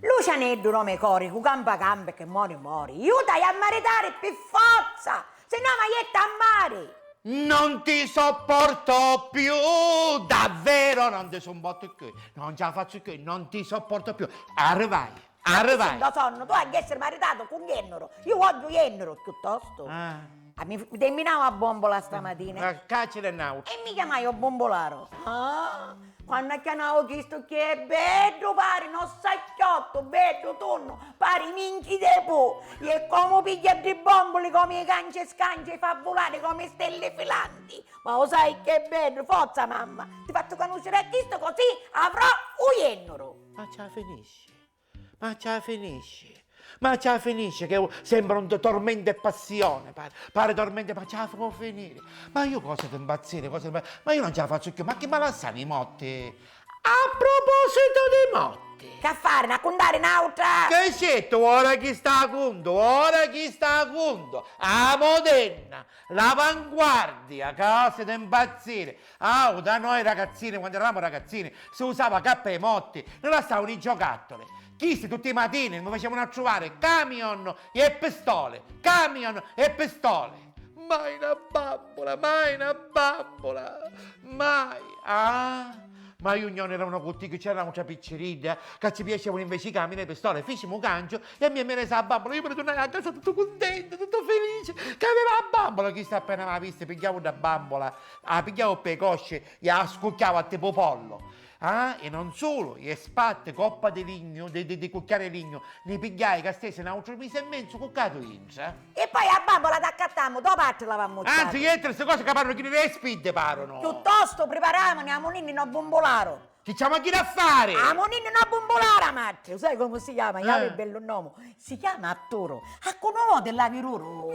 Lucianeddu nome cori, cu campa campa che mori. Io dai a maritare per forza, se no maietta a mare. Non ti sopporto più, davvero non ti sopporto più. Non ce la faccio più, non ti sopporto più. Arrivai. Da sonno, tu hai che essere maritato con Iennoro. Io voglio Iennoro piuttosto. Mi terminavo a bombola stamattina. Caccia del nauta. E mi chiamai a bombolaro. Quando chiamavo questo che è bello, pare, non sacchiotto, bello, tonno, pare minchi de po'. E come piglia di bomboli, come cance e scance, fa volare come stelle filanti. Ma lo sai che bello, forza mamma. Ti faccio conoscere a questo così avrò un Iennoro. Ma ce la finisci, che sembra un tormento e passione, pare tormento, ma ce la può finire. Ma io cosa ti impazzire, ma io non ce la faccio più, ma che malassano i motti? A proposito di motti. Che fare, raccontare un'altra? Che scetto, ora chi sta a conto, a Modena, l'avanguardia, cose da impazzire. Da noi ragazzini, quando eravamo ragazzini, si usava cappa e motti, non la stavano i giocattoli. Chissà, tutti i mattini mi facevano trovare camion e pistole. Mai una bambola, Ma io non erano tutti che c'era una piccerina che ci piacevano invece i camion e pistole. Fecimo un gancio e a me me ne sa la bambola. Io me ne tornai a casa tutto contento, tutto felice che aveva la bambola. Chi sta appena la vista, pigliavo una bambola, la pigliavo per le cosce e la scucchiavo a tipo pollo. E non solo, e spatte, coppa di ligno, di cucchiare ligno, ne pigliai che stesse un altro mese e mezzo cuccato inza. E poi a bambola t'accattammo, dopo parte l'avevamo Anzi, queste cose che parlano che le spinte parono. Piuttosto preparavano a monini no bombolaro. Che c'è macchina a fare? A monini no bombolaro, Matteo, sai come si chiama? Chiave bello nome. Si chiama Attoro. A conosco della viruro.